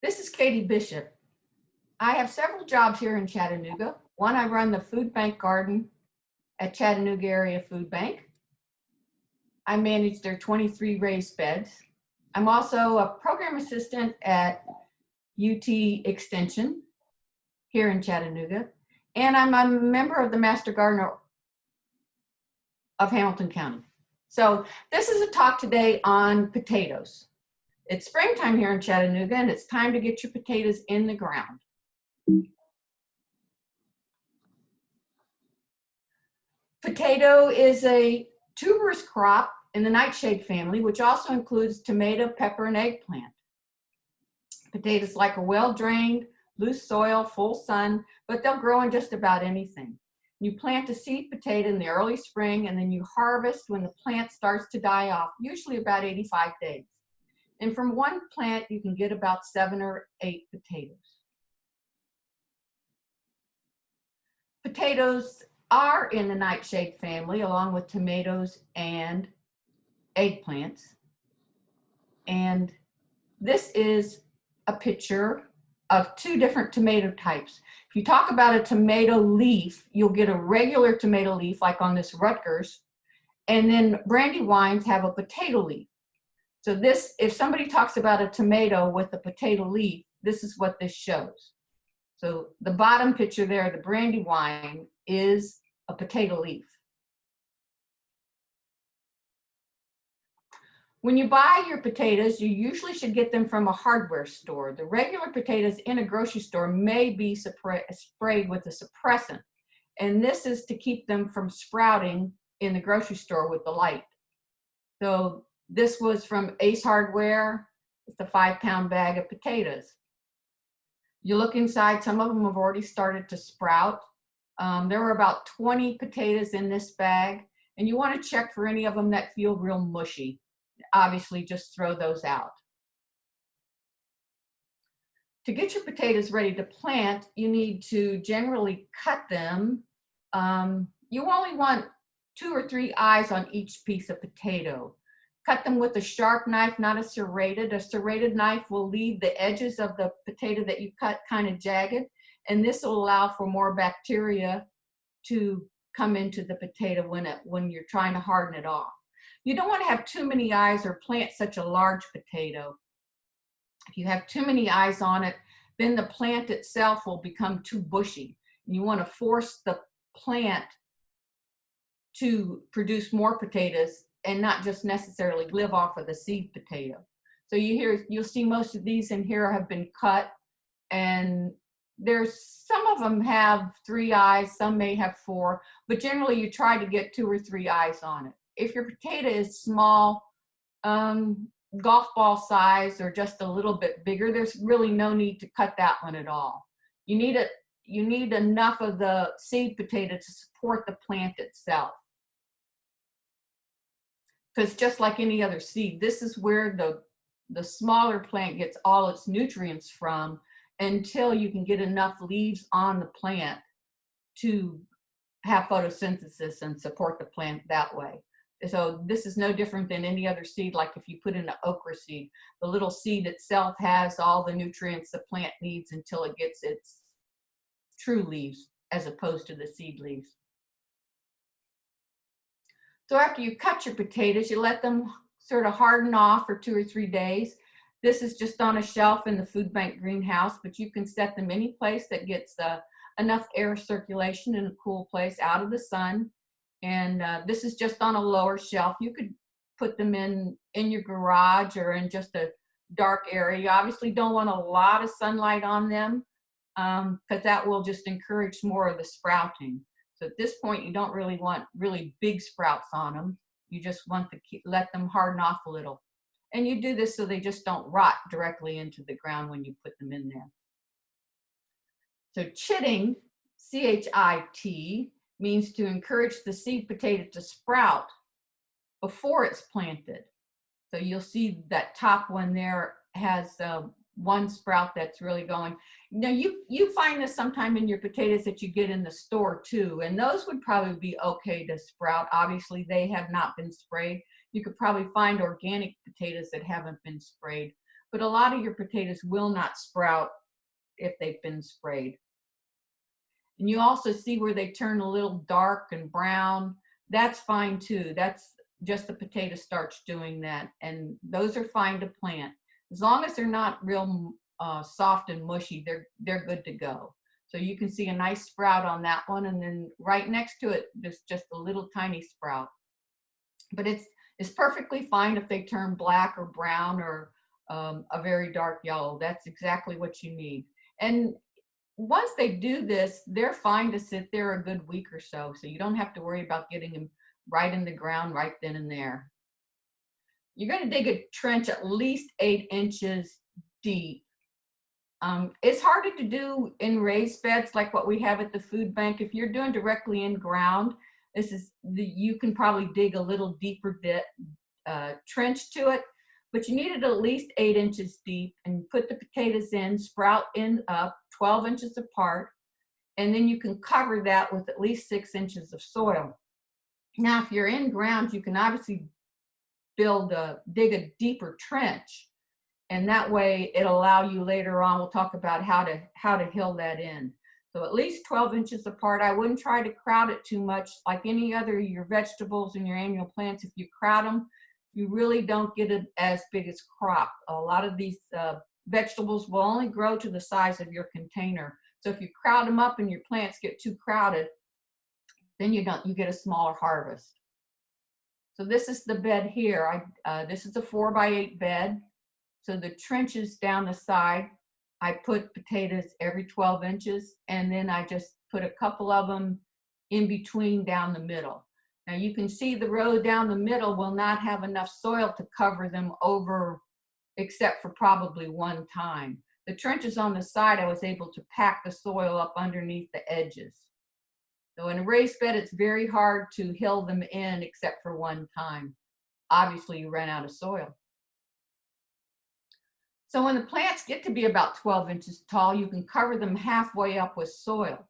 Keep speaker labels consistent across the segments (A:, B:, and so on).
A: This is Katie Bishop. I have several jobs here in Chattanooga. One, I run the food bank garden at Chattanooga Area Food Bank. I manage their 23 raised beds. I'm also a program assistant at UT Extension here in Chattanooga, and I'm a member of the Master Gardener of Hamilton County. So this is a talk today on potatoes. It's springtime here in Chattanooga, and it's time to get your potatoes in the ground. Potato is a tuberous crop in the nightshade family, which also includes tomato, pepper, and eggplant. Potatoes like a well-drained, loose soil, full sun, but they'll grow in just about anything. You plant a seed potato in the early spring, and then you harvest when the plant starts to die off, usually about 85 days. And from one plant, you can get about 7 or 8 potatoes. Potatoes are in the nightshade family, along with tomatoes and eggplants. And this is a picture of 2 different tomato types. If you talk about a tomato leaf, you'll get a regular tomato leaf, like on this Rutgers, and then Brandywines have a potato leaf. So this, if somebody talks about a tomato with a potato leaf, this is what this shows. So the bottom picture there, the Brandywine, is a potato leaf. When you buy your potatoes, you usually should get them from a hardware store. The regular potatoes in a grocery store may be sprayed with a suppressant, and this is to keep them from sprouting in the grocery store with the light. So this was from Ace Hardware. It's a 5-pound bag of potatoes. You look inside, some of them have already started to sprout. There were about 20 potatoes in this bag, and you want to check for any of them that feel real mushy. Obviously, just throw those out. To get your potatoes ready to plant, you need to generally cut them. You only want 2 or 3 eyes on each piece of potato. Cut them with a sharp knife, not a serrated. A serrated knife will leave the edges of the potato that you cut kind of jagged, and this will allow for more bacteria to come into the potato when you're trying to harden it off. You don't want to have too many eyes or plant such a large potato. If you have too many eyes on it, then the plant itself will become too bushy. You want to force the plant to produce more potatoes and not just necessarily live off of the seed potato. So you'll see most of these in here have been cut, and some of them have 3 eyes, some may have 4, but generally you try to get 2 or 3 eyes on it. If your potato is small, golf ball size, or just a little bit bigger, there's really no need to cut that one at all. You need enough of the seed potato to support the plant itself. Because just like any other seed, this is where the smaller plant gets all its nutrients from until you can get enough leaves on the plant to have photosynthesis and support the plant that way. So this is no different than any other seed. Like if you put in an okra seed, the little seed itself has all the nutrients the plant needs until it gets its true leaves, as opposed to the seed leaves. So after you cut your potatoes, you let them sort of harden off for 2 or 3 days. This is just on a shelf in the food bank greenhouse, but you can set them any place that gets enough air circulation in a cool place, out of the sun. And this is just on a lower shelf. You could put them in your garage or in just a dark area. You obviously don't want a lot of sunlight on them, because that will just encourage more of the sprouting. So at this point, you don't really want really big sprouts on them. You just want to let them harden off a little. And you do this so they just don't rot directly into the ground when you put them in there. So chitting, C-H-I-T, means to encourage the seed potato to sprout before it's planted. So you'll see that top one there has one sprout that's really going. Now you find this sometime in your potatoes that you get in the store too, and those would probably be okay to sprout. Obviously they have not been sprayed. You could probably find organic potatoes that haven't been sprayed, but a lot of your potatoes will not sprout if they've been sprayed. And you also see where they turn a little dark and brown. That's fine too. That's just the potato starch doing that. And those are fine to plant. As long as they're not real soft and mushy, they're good to go. So you can see a nice sprout on that one. And then right next to it, there's just a little tiny sprout. But it's perfectly fine if they turn black or brown or a very dark yellow. That's exactly what you need. And once they do this, they're fine to sit there a good week or so. So you don't have to worry about getting them right in the ground right then and there. You're going to dig a trench at least 8 inches deep. It's harder to do in raised beds like what we have at the food bank. If you're doing directly in ground, you can probably dig a little deeper trench to it, but you need it at least 8 inches deep, and put the potatoes in, sprout in up 12 inches apart, and then you can cover that with at least 6 inches of soil. Now, if you're in ground, you can obviously dig a deeper trench, and that way it'll allow you later on, we'll talk about how to hill that in. So at least 12 inches apart. I wouldn't try to crowd it too much. Like any other your vegetables and your annual plants, if you crowd them, you really don't get it as big as crop. A lot of these vegetables will only grow to the size of your container. So if you crowd them up and your plants get too crowded, then you get a smaller harvest. So this is the bed here. This is a 4x8 bed. So the trenches down the side, I put potatoes every 12 inches, and then I just put a couple of them in between down the middle. Now you can see the row down the middle will not have enough soil to cover them over, except for probably one time. The trenches on the side, I was able to pack the soil up underneath the edges. So in a raised bed, it's very hard to hill them in except for one time. Obviously, you ran out of soil. So when the plants get to be about 12 inches tall, you can cover them halfway up with soil.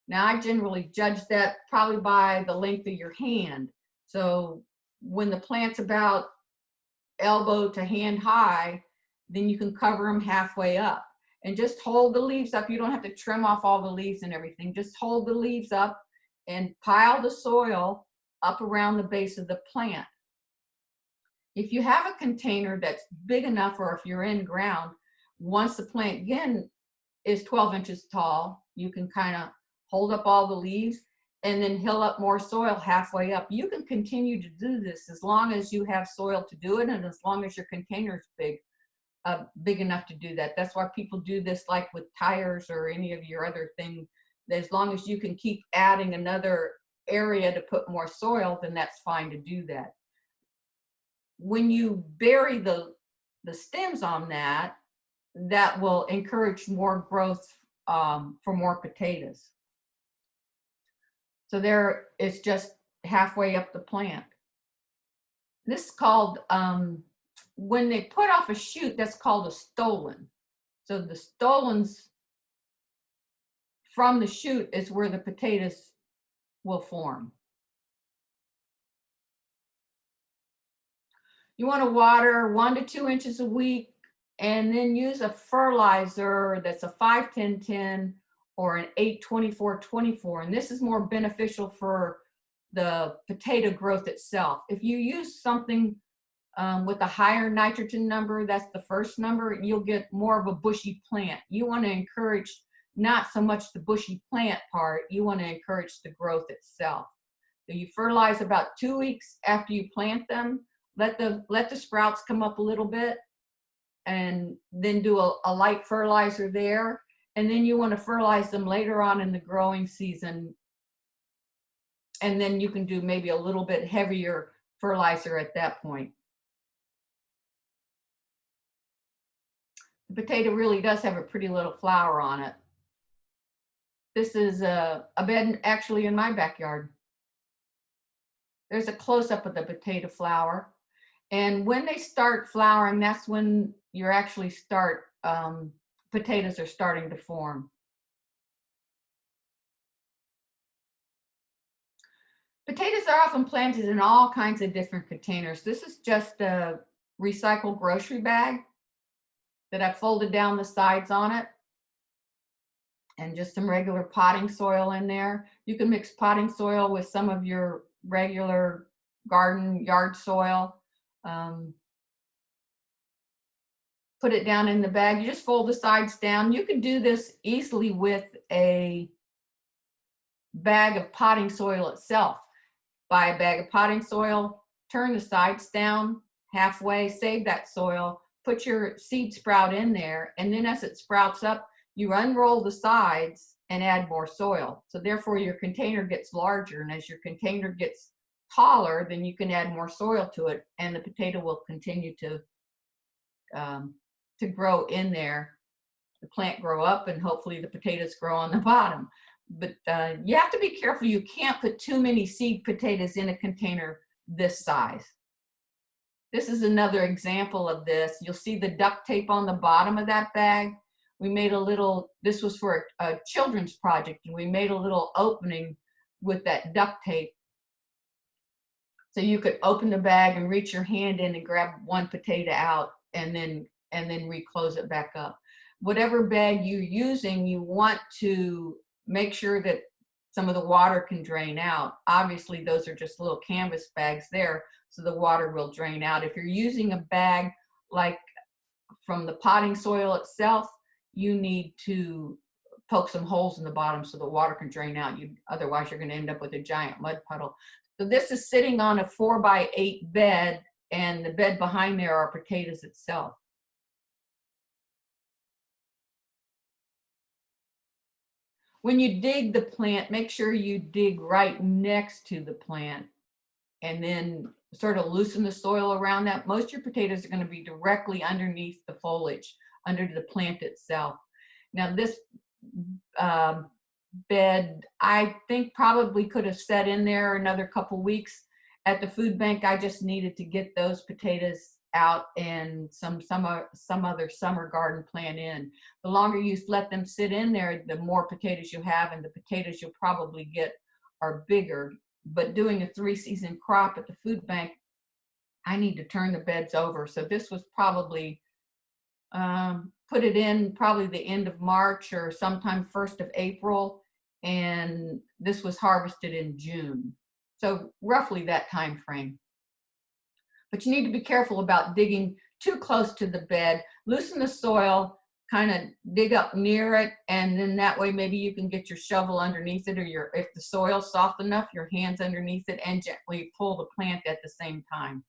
A: Now, I generally judge that probably by the length of your hand. So when the plant's about elbow to hand high, then you can cover them halfway up. And just hold the leaves up. You don't have to trim off all the leaves and everything. Just hold the leaves up and pile the soil up around the base of the plant. If you have a container that's big enough, or if you're in ground, once the plant again is 12 inches tall, you can kind of hold up all the leaves and then hill up more soil halfway up. You can continue to do this as long as you have soil to do it, and as long as your container is big enough to do that. That's why people do this, like with tires or any of your other things. As long as you can keep adding another area to put more soil, then that's fine to do that. When you bury the stems on that will encourage more growth for more potatoes. So there, it's just halfway up the plant. This is called, when they put off a shoot, that's called a stolon. So the stolons from the shoot is where the potatoes will form. You want to water 1 to 2 inches a week, and then use a fertilizer that's a 5-10-10 or an 8-24-24. And this is more beneficial for the potato growth itself. If you use something with a higher nitrogen number, that's the first number, you'll get more of a bushy plant. You want to encourage not so much the bushy plant part, you want to encourage the growth itself. So you fertilize about 2 weeks after you plant them. Let the sprouts come up a little bit, and then do a light fertilizer there. And then you want to fertilize them later on in the growing season. And then you can do maybe a little bit heavier fertilizer at that point. The potato really does have a pretty little flower on it. This is a bed actually in my backyard. There's a close-up of the potato flower. And when they start flowering, that's when you actually start, potatoes are starting to form. Potatoes are often planted in all kinds of different containers. This is just a recycled grocery bag. that I folded down the sides on it, and just some regular potting soil in there. You can mix potting soil with some of your regular garden yard soil. Put it down in the bag. You just fold the sides down. You can do this easily with a bag of potting soil itself. Buy a bag of potting soil, turn the sides down halfway, save that soil, put your seed sprout in there, and then as it sprouts up, you unroll the sides and add more soil. So therefore your container gets larger, and as your container gets taller, then you can add more soil to it, and the potato will continue to grow in there. The plant grow up, and hopefully the potatoes grow on the bottom. But you have to be careful. You can't put too many seed potatoes in a container this size. This is another example of this. You'll see the duct tape on the bottom of that bag. We made a little, this was for a children's project, and we made a little opening with that duct tape. So you could open the bag and reach your hand in and grab one potato out, and then reclose it back up. Whatever bag you're using, you want to make sure that some of the water can drain out. Obviously, those are just little canvas bags there, so the water will drain out. If you're using a bag like from the potting soil itself, you need to poke some holes in the bottom so the water can drain out. Otherwise, you're going to end up with a giant mud puddle. So this is sitting on a 4x8 bed, and the bed behind there are potatoes itself. When you dig the plant, make sure you dig right next to the plant, and then sort of loosen the soil around that. Most of your potatoes are going to be directly underneath the foliage, under the plant itself. Now this bed, I think probably could have set in there another couple weeks. At the food bank, I just needed to get those potatoes out and some other summer garden plant in. The longer you let them sit in there, the more potatoes you have, and the potatoes you'll probably get are bigger. But doing a 3-season crop at the food bank, I need to turn the beds over. So this was probably, put it in probably the end of March or sometime 1st of April, and this was harvested in June. So roughly that time frame. But you need to be careful about digging too close to the bed. Loosen the soil, kind of dig up near it, and then that way maybe you can get your shovel underneath it, or if the soil's soft enough, your hands underneath it, and gently pull the plant at the same time.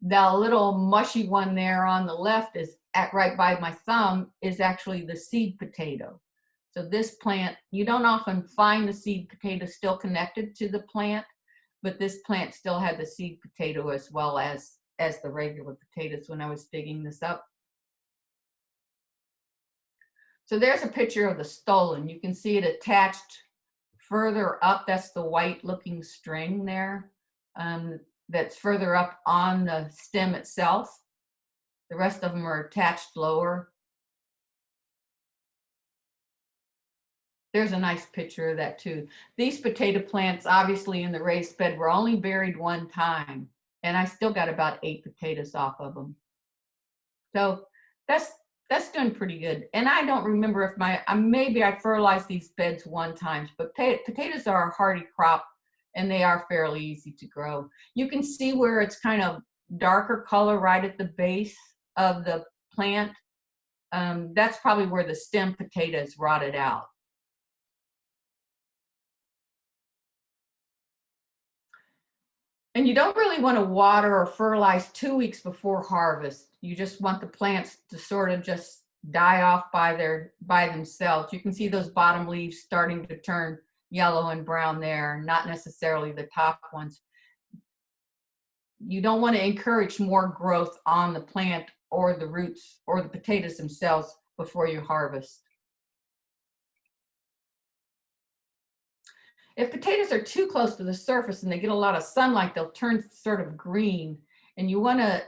A: The little mushy one there on the left is right by my thumb is actually the seed potato. So this plant, you don't often find the seed potato still connected to the plant, but this plant still had the seed potato as well as the regular potatoes when I was digging this up. So there's a picture of the stolon. You can see it attached further up. That's the white looking string there. That's further up on the stem itself. The rest of them are attached lower. There's a nice picture of that too. These potato plants, obviously in the raised bed, were only buried one time, and I still got about 8 potatoes off of them. So that's doing pretty good. And I don't remember if maybe I fertilized these beds one time, but potatoes are a hardy crop, and they are fairly easy to grow. You can see where it's kind of darker color right at the base of the plant. That's probably where the stem potatoes rotted out. And you don't really want to water or fertilize 2 weeks before harvest. You just want the plants to sort of just die off by themselves. You can see those bottom leaves starting to turn yellow and brown there, not necessarily the top ones. You don't want to encourage more growth on the plant or the roots or the potatoes themselves before you harvest. If potatoes are too close to the surface and they get a lot of sunlight, they'll turn sort of green, and you want to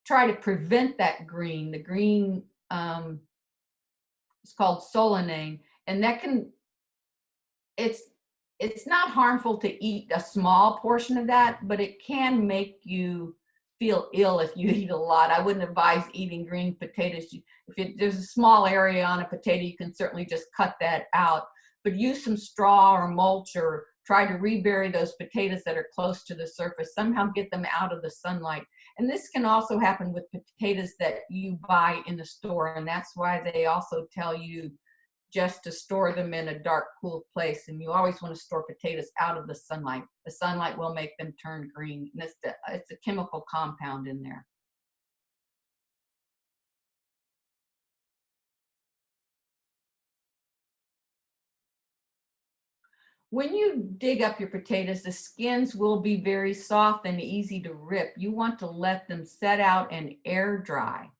A: try to prevent that green. The green is called solanine, and that it's not harmful to eat a small portion of that, but it can make you feel ill if you eat a lot. I wouldn't advise eating green potatoes. There's a small area on a potato, you can certainly just cut that out. But use some straw or mulch, or try to rebury those potatoes that are close to the surface. Somehow get them out of the sunlight. And this can also happen with potatoes that you buy in the store. And that's why they also tell you just to store them in a dark, cool place. And you always want to store potatoes out of the sunlight. The sunlight will make them turn green. And it's a chemical compound in there. When you dig up your potatoes, the skins will be very soft and easy to rip. You want to let them set out and air dry.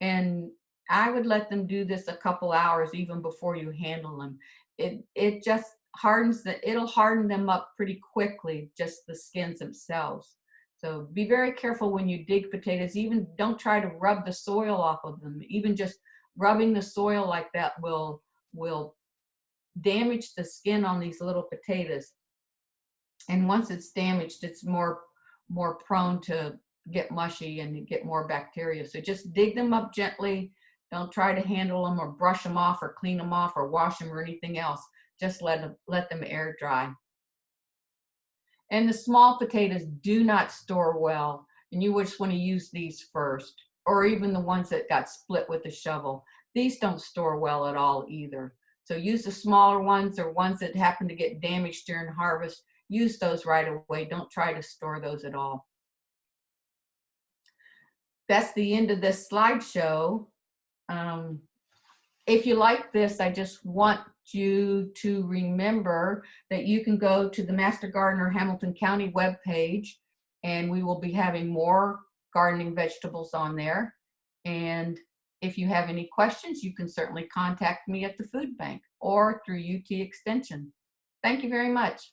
A: And I would let them do this a couple hours even before you handle them. It just it'll harden them up pretty quickly, just the skins themselves. So be very careful when you dig potatoes. Even don't try to rub the soil off of them. Even just rubbing the soil like that will damage the skin on these little potatoes. And once it's damaged, it's more prone to get mushy and get more bacteria. So just dig them up gently. Don't try to handle them or brush them off or clean them off or wash them or anything else. Just let them air dry. And the small potatoes do not store well, and you just want to use these first, or even the ones that got split with the shovel. These don't store well at all either. So use the smaller ones, or ones that happen to get damaged during harvest. Use those right away. Don't try to store those at all. That's the end of this slideshow. If you like this, I just want you to remember that you can go to the Master Gardener Hamilton County webpage, and we will be having more gardening vegetables on there. And if you have any questions, you can certainly contact me at the food bank or through UT Extension. Thank you very much.